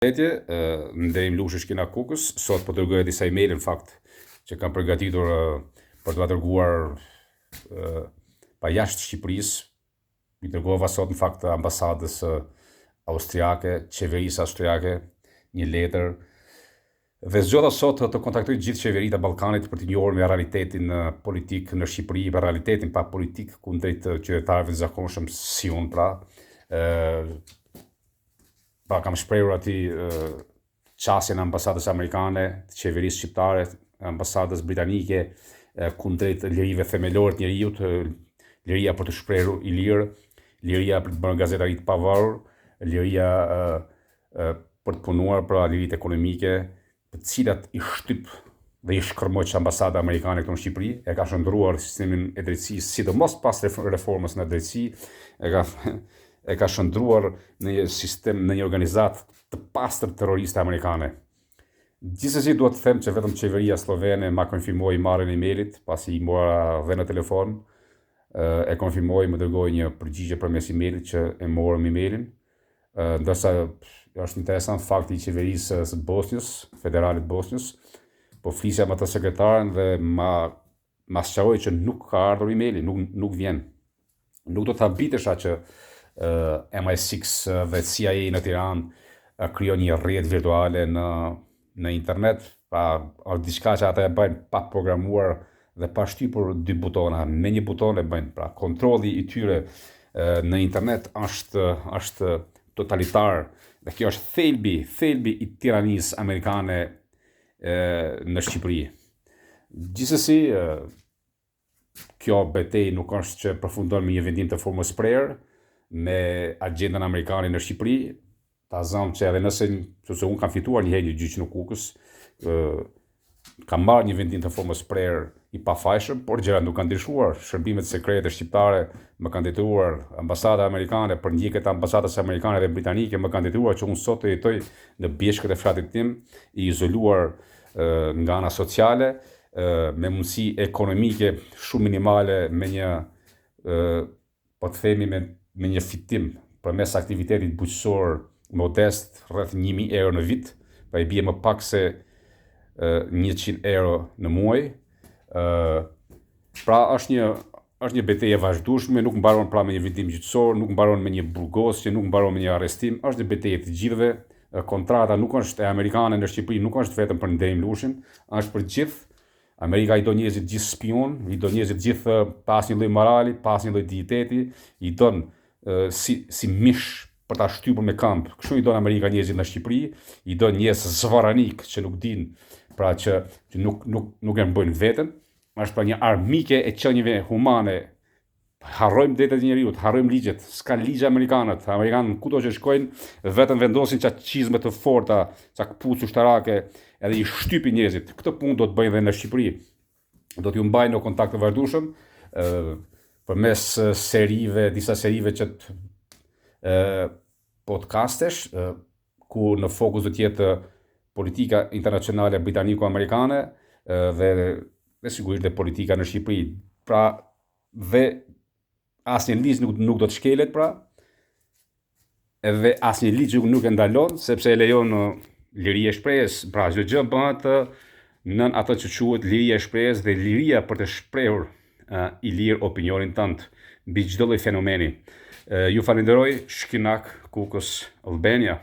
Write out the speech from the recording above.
Nderim Lushi Shkina Kukës, sot po dërgoj disa email në fakt që kam përgatitur për t'u dërguar pa jashtë Shqipërisë. I dërgova sot në fakt ambasadës austriake, qeverisë austriake, një letër. Dhe zgjodha sot të kontaktoj gjithë qeveritë e Ballkanit për t'i njohur me realitetin politik në Shqipëri, me realitetin pa politik kundrejt qytetarëve të zakonshëm si unë pra. Kam shprehur aty qasjen e ambasadës amerikane, të qeverisë shqiptare, ambasadës britanike kundrejt lirive themelore të njerëzit, liria për të shprehur i lirë, liria për të bërë gazetari të pavarur, liria për të punuar për liritë ekonomike, të cilat i shtyp dhe i shkërmoq ambasada amerikane këtu në Shqipëri, e ka shndruar sistemin e drejtësisë, sidomos pas reformës në drejtësi, e ka shndruar në një sistem, në një organizat të pastër terroriste amerikane. Gjithsesi duhet të them që vetëm qeveria slovene ma konfirmoi marrjen e emailit, pasi i mora dhe në telefon, e konfirmoi, më dërgoi një përgjigje përmes emailit që e morëm emailin, ndërsa është interesant fakti i qeverisë së Bosnjës, federalit Bosnjës, po flisja me të sekretaren dhe ma sqaroi që nuk ka ardhur emaili, nuk vjen. Nuk do të habitesha që MI6 dhe CIA në Tiranë krijon një rrjet virtuale në internet, pra diçka që ata e bëjnë pa programuar dhe pa shtypur dy butona, me një buton e bëjnë. Pra kontrolli i tyre në internet është totalitar dhe kjo është thelbi i tiranisë amerikane në Shqipëri. Gjithsesi, kjo betejë nuk është që përfundon me një vendim të formës Spreyer me agjendën amerikane në Shqipëri. Ta zëm që edhe nëse unë kam fituar një herë një gjyq në Kukës, kam marrë një vendim të formës Spreyer i pafajshëm, por gjërat nuk kanë ndryshuar. Shërbimet sekrete shqiptare më kanë detyruar, ambasada amerikane, për ndjekjet e ambasadës amerikane dhe britanike më kanë detyruar që unë sot të jetoj në bjeshkët e flatit tim, i izoluar nga ana sociale, me mundësi ekonomike shumë minimale, me një, po të themi, me një fitim përmes aktivitetit bujqësor modest rreth 1000 euro në vit, pra i bie më pak se 100 euro në muaj. Pra është një betejë e vazhdueshme, nuk mbaron pra me një vendim gjyqësor, nuk mbaron me një burgosje, nuk mbaron me një arrestim, është një betejë të gjithëve. Kontrata nuk është e amerikane në Shqipëri, nuk është vetëm për Nderim Lushin, është për gjithë. Amerika i do njerëzit gjithë spion, i do njerëzit gjithë pas një lloj morali, pas një lloj digniteti, i don si mish për ta shtypur me këmbë. Kështu i don Amerika njerëzit në Shqipëri, i don njerëz zvaranik që nuk din, pra që nuk e mbojnë veten, është pra një armike e qenieve humane. Harrojmë drejtat e njerëzit, harrojmë ligjet, s'ka ligje amerikanët. Amerikanët kudo që shkojnë, vetëm vendosin çat çizme të forta, çat kputuc ushtarake, edhe i shtypin njerëzit. Këtë punë do të bëjnë edhe në Shqipëri. Do t'ju mbajnë në kontakt të vazhdueshëm përmes disa serive që podcastesh, ku në fokus do të jetë politika internacionale britaniko-amerikane dhe sigurisht dhe politika në Shqipëri. Pra, dhe asnjë ligj nuk do të shkelet, pra, edhe asnjë ligj nuk e ndalon, sepse e lejon liria e shprehjes. Pra, çdo gjë bëhet nën atë që quhet liria e shprehjes dhe liria për të shprehur i lirë opinionin tënd mbi çdo lloj fenomeni. Ju falenderoj, Shkinak Kukës, Albania.